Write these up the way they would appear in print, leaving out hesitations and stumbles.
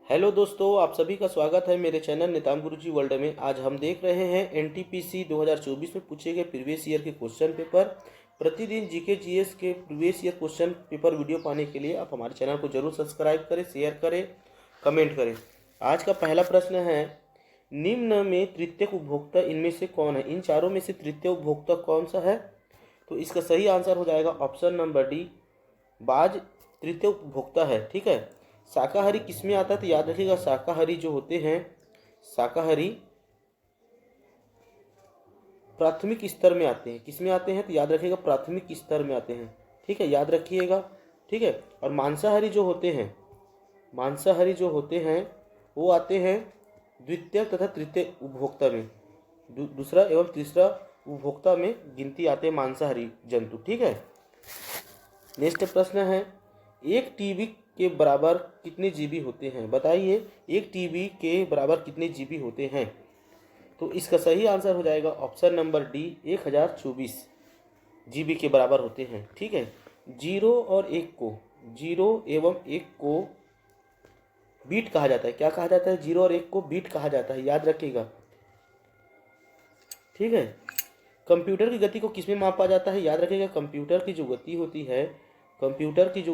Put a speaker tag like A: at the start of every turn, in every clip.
A: Hello दोस्तों, आप सभी का स्वागत है मेरे चैनल निताम गुरुजी वर्ल्ड में। आज हम देख रहे हैं एनटीपीसी 2024 में पूछे गए प्रीवियस ईयर के क्वेश्चन पेपर। प्रतिदिन जीके जीएस के previous year question paper video पाने के लिए आप हमारे चैनल को जरूर सब्सक्राइब करें, शेयर करें, कमेंट करें। आज का पहला प्रश्न है, निम्न में तृतीयक उपभोक्ता इनमें से कौन है? इन चारों में से तृतीय उपभोक्ता कौन सा है? तो इसका सही आंसर हो जाएगा ऑप्शन नंबर डी, बाज तृतीय उपभोक्ता है। ठीक है। शाकाहारी किसमें आता है? तो याद रखिएगा, शाकाहारी जो होते हैं, शाकाहारी प्राथमिक स्तर में आते हैं। किसमें आते हैं? तो याद रखिएगा, प्राथमिक स्तर में आते हैं। ठीक है, याद रखिएगा। ठीक है। और मांसाहारी जो होते हैं, मांसाहारी जो होते हैं वो आते हैं द्वितीय तथा तृतीय उपभोक्ता में। दूसरा एवं तीसरा उपभोक्ता में गिनती आते हैं मांसाहारी जंतु। ठीक है। नेक्स्ट प्रश्न है, एक टीबी के बराबर कितने जीबी होते हैं? बताइए, एक टीबी के बराबर कितने जीबी होते हैं? तो इसका सही आंसर हो जाएगा ऑप्शन नंबर डी, 1024 जीबी के बराबर होते हैं। ठीक है। जीरो एवं एक को बीट कहा जाता है। क्या कहा जाता है? जीरो और एक को बीट कहा जाता है, याद रखिएगा। ठीक है। कंप्यूटर की गति को किसमें मापा जाता है? याद रखिएगा, कंप्यूटर की जो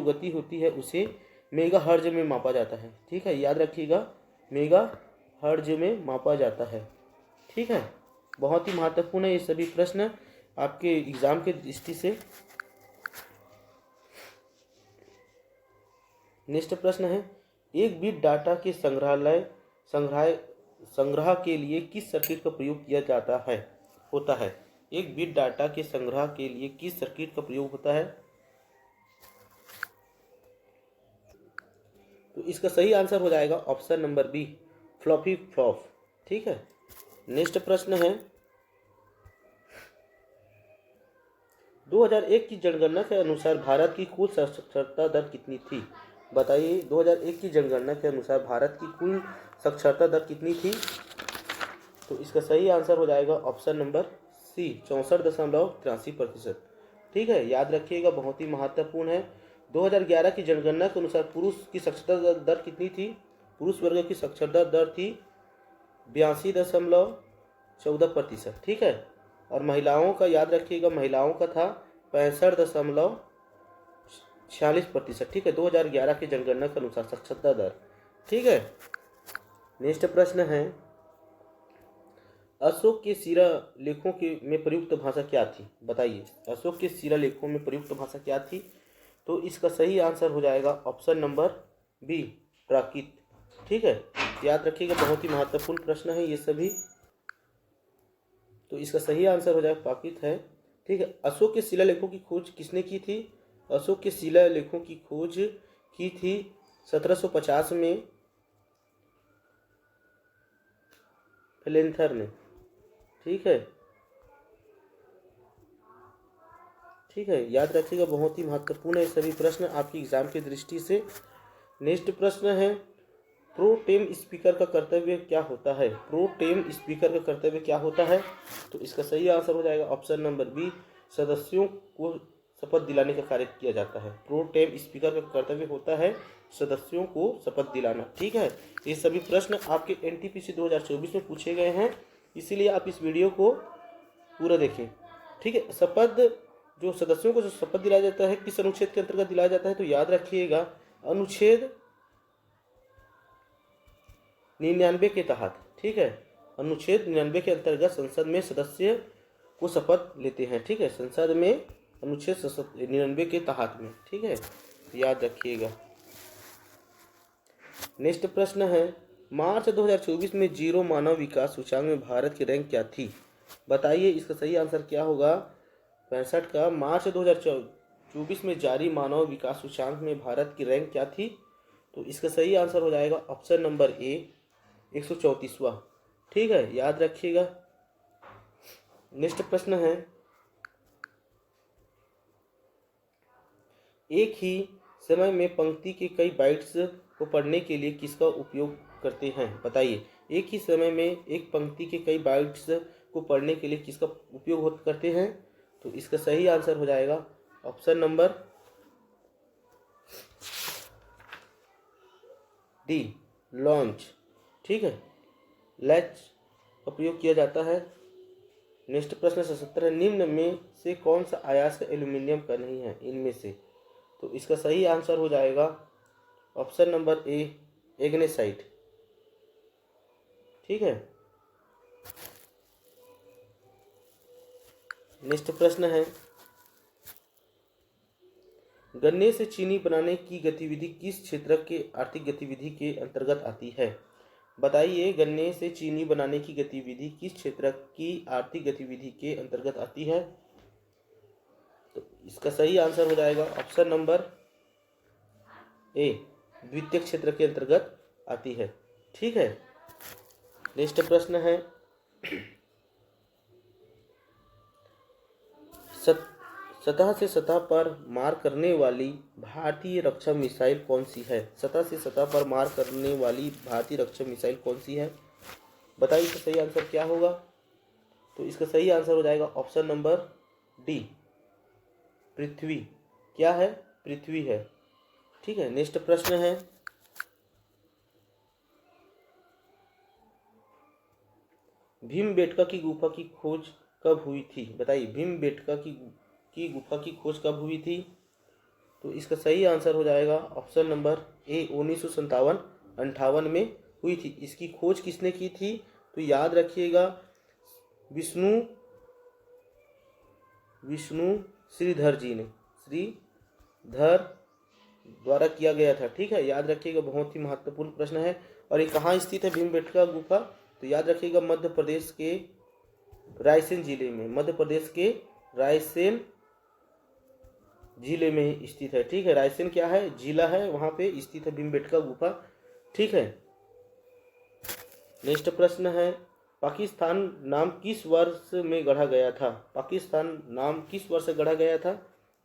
A: गति होती है उसे मेगा हर्ज में मापा जाता है। ठीक है, याद रखिएगा, मेगा हर्ज में मापा जाता है। ठीक है। बहुत ही महत्वपूर्ण है ये सभी प्रश्न आपके एग्जाम के दृष्टि से। नेक्स्ट प्रश्न है, एक बिट डाटा के संग्रह के लिए किस सर्किट का प्रयोग किया होता है? एक बिट डाटा के संग्रह के लिए किस सर्किट का प्रयोग होता है? तो इसका सही आंसर हो जाएगा option number b, floppy flop. ठीक है। नेक्स्ट प्रश्न है, 2001 की जनगणना के अनुसार भारत की कुल साक्षरता दर कितनी थी? बताइए, 2001 की जनगणना के अनुसार भारत की कुल साक्षरता दर कितनी थी? तो इसका सही आंसर हो जाएगा ऑप्शन नंबर सी, 64.83%। ठीक है, याद रखिएगा, बहुत ही महत्वपूर्ण है। 2011 की जनगणना के अनुसार पुरुष की साक्षरता दर कितनी थी? पुरुष वर्ग की साक्षरता दर थी 82.14%। ठीक है। और महिलाओं का याद रखिएगा, महिलाओं का था 65.46%। ठीक है, 2011 की जनगणना के अनुसार साक्षरता दर। ठीक है। नेक्स्ट प्रश्न है, अशोक के शिलालेखों में प्रयुक्त भाषा क्या थी? बताइए, अशोक के शिलालेखों में प्रयुक्त भाषा क्या थी? तो इसका सही आंसर हो जाएगा ऑप्शन नंबर बी, प्राकृत। ठीक है, याद रखिएगा, बहुत ही महत्वपूर्ण प्रश्न है ये सभी। तो इसका सही आंसर हो जाएगा प्राकृत है। ठीक है। अशोक के शिलालेखों की खोज किसने की थी? अशोक के शिलालेखों की खोज की थी 1750 में फ्लेंथर ने। ठीक है। ठीक है, याद रखिएगा, बहुत ही महत्वपूर्ण है सभी प्रश्न आपकी एग्जाम की दृष्टि से। नेक्स्ट प्रश्न है, प्रो टेम स्पीकर का कर्तव्य क्या होता है? प्रो टेम स्पीकर का कर्तव्य क्या होता है? तो इसका सही आंसर हो जाएगा ऑप्शन नंबर बी, सदस्यों को शपथ दिलाने का कार्य किया जाता है। प्रो टेम स्पीकर का कर्तव्य होता है सदस्यों को शपथ दिलाना। ठीक है। ये सभी प्रश्न आपके एनटीपीसी 2024 में पूछे गए हैं, इसीलिए आप इस वीडियो को पूरा देखें। ठीक है। जो सदस्यों को जो शपथ दिलाया जाता है, किस अनुच्छेद के अंतर्गत दिलाया जाता है? तो याद रखिएगा, अनुच्छेद 99 के तहत। ठीक है, अनुच्छेद 99 के अंतर्गत संसद में सदस्य को शपथ लेते हैं। ठीक है, संसद में अनुच्छेद 99 के तहत में। ठीक है, याद रखिएगा। नेक्स्ट प्रश्न है, मार्च 2024 में जीरो मानव विकास सूचकांक में भारत की रैंक क्या थी? बताइए, इसका सही आंसर क्या होगा? 65 का मार्च 2024 में जारी मानव विकास सूचकांक में भारत की रैंक क्या थी? तो इसका सही आंसर हो जाएगा ऑप्शन नंबर ए, 134वां। ठीक है, याद रखिएगा। नेक्स्ट प्रश्न है, एक ही समय में पंक्ति के कई बाइट्स को पढ़ने के लिए किसका उपयोग करते हैं? बताइए, एक ही समय में एक पंक्ति के कई बाइट्स को पढ़ने के लिए किसका उपयोग करते हैं? तो इसका सही आंसर हो जाएगा ऑप्शन नंबर डी, लॉन्च, ठीक है, लैच का प्रयोग किया जाता है। नेक्स्ट प्रश्न 77 है, निम्न में से कौन सा अयस्क एल्यूमिनियम का नहीं है इनमें से? तो इसका सही आंसर हो जाएगा ऑप्शन नंबर ए, एग्नेसाइट, ठीक है। नेक्स्ट प्रश्न है, गन्ने से चीनी बनाने की गतिविधि किस क्षेत्र के आर्थिक गतिविधि के अंतर्गत आती है? बताइए, गन्ने से चीनी बनाने की गतिविधि किस क्षेत्र की आर्थिक गतिविधि के अंतर्गत आती है? तो इसका सही आंसर हो जाएगा ऑप्शन नंबर ए, द्वितीयक क्षेत्र के अंतर्गत आती है, ठीक है। नेक्स्ट प्रश्न है, सतह से सतह पर मार करने वाली भारतीय रक्षा मिसाइल कौन सी है? सतह से सतह पर मार करने वाली भारतीय रक्षा मिसाइल कौन सी है? बताइए इसका सही आंसर क्या होगा? तो इसका सही आंसर हो जाएगा ऑप्शन नंबर डी, पृथ्वी। क्या है? पृथ्वी है, ठीक है। नेक्स्ट प्रश्न है, भीमबेटका की गुफा की खोज कब हुई थी? बताइए, भीमबेटका की गुफा की खोज कब हुई थी? तो इसका सही आंसर हो जाएगा ऑप्शन नंबर ए, 1957-58 में हुई थी। इसकी खोज किसने की थी? तो याद रखिएगा, विष्णु श्रीधर जी ने, श्रीधर द्वारा किया गया था, ठीक है। याद रखिएगा, बहुत ही महत्वपूर्ण प्रश्न है। और ये कहाँ स्थित है भीमबेटका गुफा? तो याद रखिएगा, मध्य प्रदेश के रायसेन जिले में, मध्य प्रदेश के रायसेन जिले में स्थित है, ठीक है। रायसेन क्या है? जिला है, वहां पे स्थित है भीमबेटका गुफा, ठीक है। नेक्स्ट प्रश्न है, पाकिस्तान नाम किस वर्ष में गढ़ा गया था? पाकिस्तान नाम किस वर्ष गढ़ा गया था?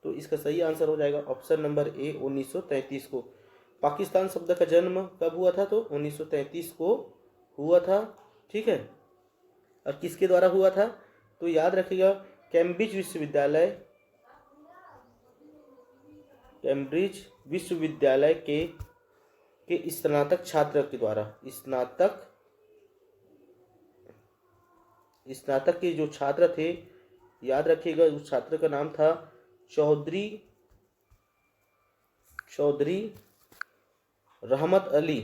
A: तो इसका सही आंसर हो जाएगा ऑप्शन नंबर ए, 1933 को। पाकिस्तान शब्द का जन्म कब हुआ था? तो 1933 को हुआ था, ठीक है। और किसके द्वारा हुआ था? तो याद रखिएगा, कैम्ब्रिज विश्वविद्यालय के स्नातक छात्र के द्वारा, स्नातक के जो छात्र थे, याद रखिएगा, उस छात्र का नाम था चौधरी रहमत अली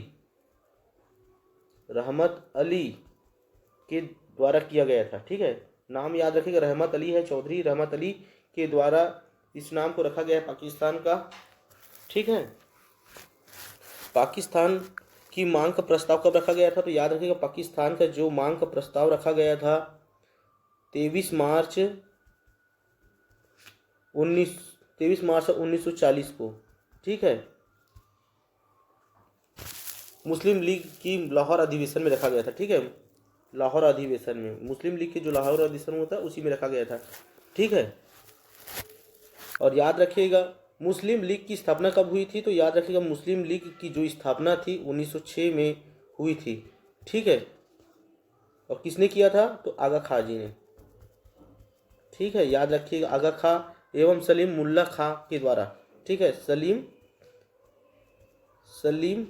A: के द्वारा किया गया था, ठीक है। नाम याद रखिएगा, रहमत अली है, चौधरी रहमत अली के द्वारा इस नाम को रखा गया है पाकिस्तान का, ठीक है। पाकिस्तान की मांग का प्रस्ताव कब रखा गया था? तो याद रखिएगा, पाकिस्तान का जो मांग का प्रस्ताव रखा गया था 23 मार्च 1940 को, ठीक है। मुस्लिम लीग की लाहौर अधिवेशन में रखा गया था, ठीक है। लाहौर अधिवेशन में, मुस्लिम लीग के जो लाहौर अधिवेशन होता है उसी में रखा गया था, ठीक है। और याद रखिएगा, मुस्लिम लीग की स्थापना कब हुई थी? तो याद रखिएगा, मुस्लिम लीग की जो स्थापना थी 1906 में हुई थी, ठीक है। और किसने किया था? तो आगा खां जी ने, ठीक है। याद रखिएगा, आगा खां एवं सलीम मुल्ला खां के द्वारा, ठीक है। सलीम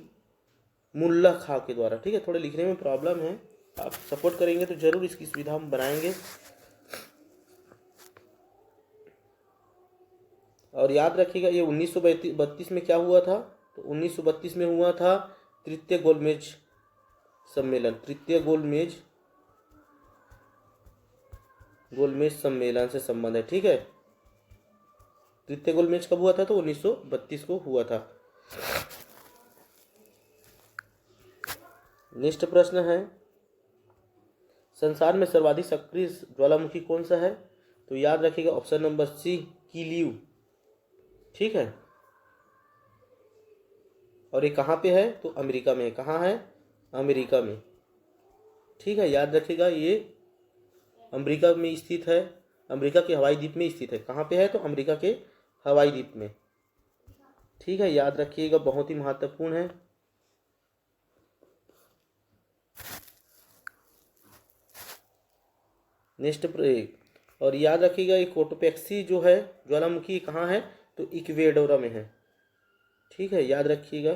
A: मुल्ला खां के द्वारा, ठीक है। थोड़े लिखने में प्रॉब्लम है, आप सपोर्ट करेंगे तो जरूर इसकी सुविधा हम बनाएंगे। और याद रखिएगा, ये 1932 में क्या हुआ था? तो 1932 में हुआ था तृतीय गोलमेज सम्मेलन, गोलमेज सम्मेलन से संबंध है, ठीक है। तृतीय गोलमेज कब हुआ था? तो 1932 को हुआ था। नेक्स्ट प्रश्न है, संसार में सर्वाधिक सक्रिय ज्वालामुखी कौन सा है? तो याद रखिएगा, ऑप्शन नंबर सी, कीलियू, ठीक है। और ये कहाँ पे है? तो अमेरिका में। कहाँ है? अमेरिका में, ठीक है। याद रखिएगा, ये अमेरिका में स्थित है, अमेरिका के हवाई द्वीप में स्थित है। कहाँ पे है? तो अमेरिका के हवाई द्वीप में, ठीक है। याद रखिएगा, बहुत ही महत्वपूर्ण है। नेक्स्ट और याद रखिएगा, ये कोटोपेक्सी जो है ज्वालामुखी कहाँ है? तो इक्वेडोर में है, ठीक है। याद रखिएगा,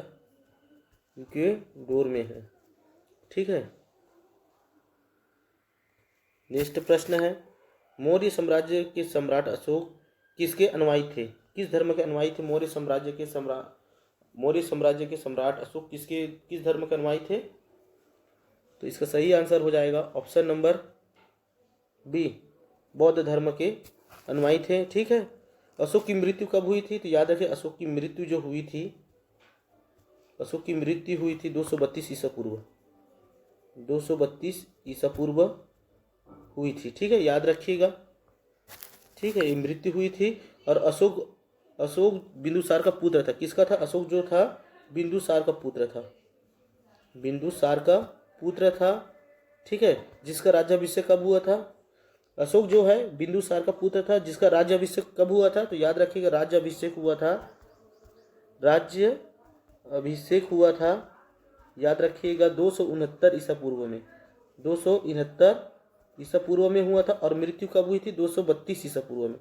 A: के डोर में है। ठीक है, नेक्स्ट प्रश्न है, मौर्य साम्राज्य के सम्राट अशोक किसके अनुयायी थे? किस धर्म के अनुयायी थे? मौर्य साम्राज्य के सम्राट अशोक किस धर्म के अनुयायी थे? तो इसका सही आंसर हो जाएगा ऑप्शन नंबर बी, बौद्ध धर्म के अनुयायी थे। ठीक है, अशोक की मृत्यु कब हुई थी? तो याद रखिए, अशोक की मृत्यु जो हुई थी, अशोक की मृत्यु हुई थी 232 ईसा पूर्व, 232 ईसा पूर्व हुई थी। ठीक है, याद रखिएगा। ठीक है, ये मृत्यु हुई थी। और अशोक बिंदुसार का पुत्र था। किसका था? अशोक जो था बिंदुसार का पुत्र था, बिंदुसार का पुत्र था। ठीक है, जिसका राज्याभिषेक कब हुआ था? अशोक जो है बिंदुसार का पुत्र था, जिसका राज्याभिषेक कब हुआ था? तो याद रखिएगा, राज्याभिषेक हुआ था, याद रखिएगा 269 ईसा पूर्व में, 269 ईसा पूर्व में हुआ था। और मृत्यु कब हुई थी? 232 ईसा पूर्व में,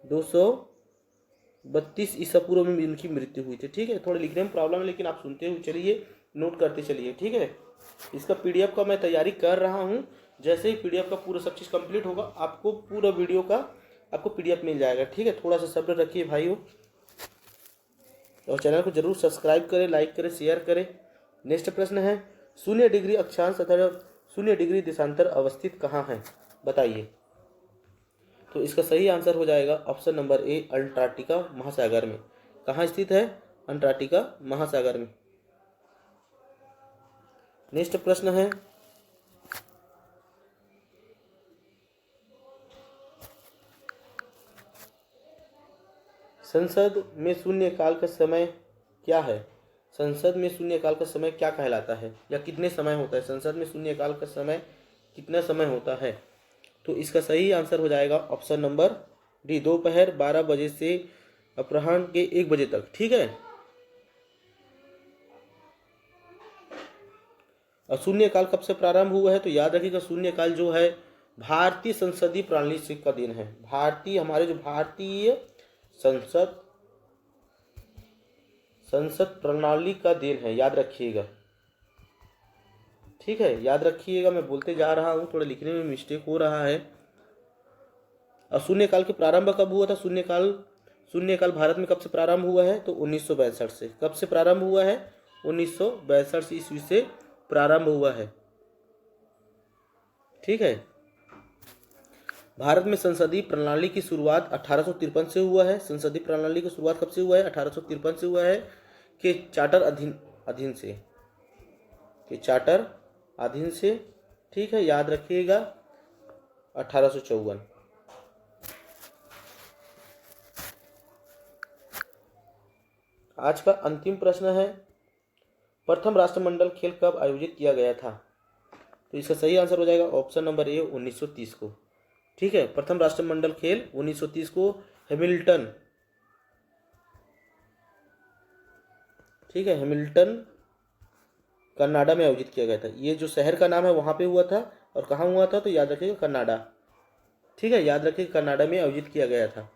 A: 232 ईसा पूर्व में इनकी मृत्यु हुई थी। ठीक है, थोड़ा लिखने में प्रॉब्लम है, लेकिन आप सुनते हुए चलिए, नोट करते चलिए। ठीक है, इसका पीडीएफ का मैं तैयारी कर रहा हूँ। जैसे ही पीडीएफ का पूरा सब चीज़ कंप्लीट होगा, आपको पूरा वीडियो का आपको पीडीएफ मिल जाएगा। ठीक है, थोड़ा सा सब्र रखिए भाइयों, और चैनल को जरूर सब्सक्राइब करें, लाइक करें, शेयर करें। नेक्स्ट प्रश्न है, 0 डिग्री अक्षांश तथा 0 डिग्री देशांतर अवस्थित कहाँ है? बताइए। तो इसका सही आंसर हो जाएगा ऑप्शन नंबर ए, अंटार्कटिका महासागर में। कहाँ स्थित है? अंटार्कटिका महासागर में। नेक्स्ट प्रश्न है, संसद में शून्यकाल का समय क्या है? संसद में शून्यकाल का समय क्या कहलाता है, या कितने समय होता है? संसद में शून्यकाल का समय कितना समय होता है? तो इसका सही आंसर हो जाएगा ऑप्शन नंबर डी, दोपहर 12 बजे से अपराह्न के 1 बजे तक। ठीक है, और शून्यकाल कब से प्रारंभ हुआ है? तो याद रखिएगा, शून्यकाल जो है भारतीय संसदीय प्रणाली से का दिन है। हमारे जो भारतीय संसद प्रणाली का दिन है, याद रखिएगा। ठीक है, याद रखिएगा, मैं बोलते जा रहा हूँ, थोड़ा लिखने में मिस्टेक हो रहा है। और शून्यकाल के प्रारंभ कब हुआ था? शून्यकाल भारत में कब से प्रारंभ हुआ है? तो 1962 से। कब से प्रारंभ हुआ है? 1962 ईस्वी से प्रारंभ हुआ है। ठीक है, भारत में संसदीय प्रणाली की शुरुआत 1853 से हुआ है। संसदीय प्रणाली की शुरुआत कब से हुआ है? 1853 से हुआ है, कि चार्टर अधीन से। ठीक है, याद रखिएगा 1854। आज का अंतिम प्रश्न है, प्रथम राष्ट्रमंडल खेल कब आयोजित किया गया था? तो इसका सही आंसर हो जाएगा ऑप्शन नंबर ए, 1930 को। ठीक है, प्रथम राष्ट्रमंडल खेल 1930 को हैमिल्टन, ठीक है, हैमिल्टन कनाडा में आयोजित किया गया था। ये जो शहर का नाम है वहाँ पे हुआ था, और कहाँ हुआ था? तो याद रखिएगा, कनाडा। ठीक है, याद रखिएगा, कनाडा में आयोजित किया गया था।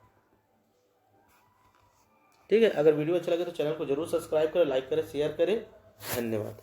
A: ठीक है, अगर वीडियो अच्छा लगे तो चैनल को जरूर सब्सक्राइब करें, लाइक करें, शेयर करें। धन्यवाद।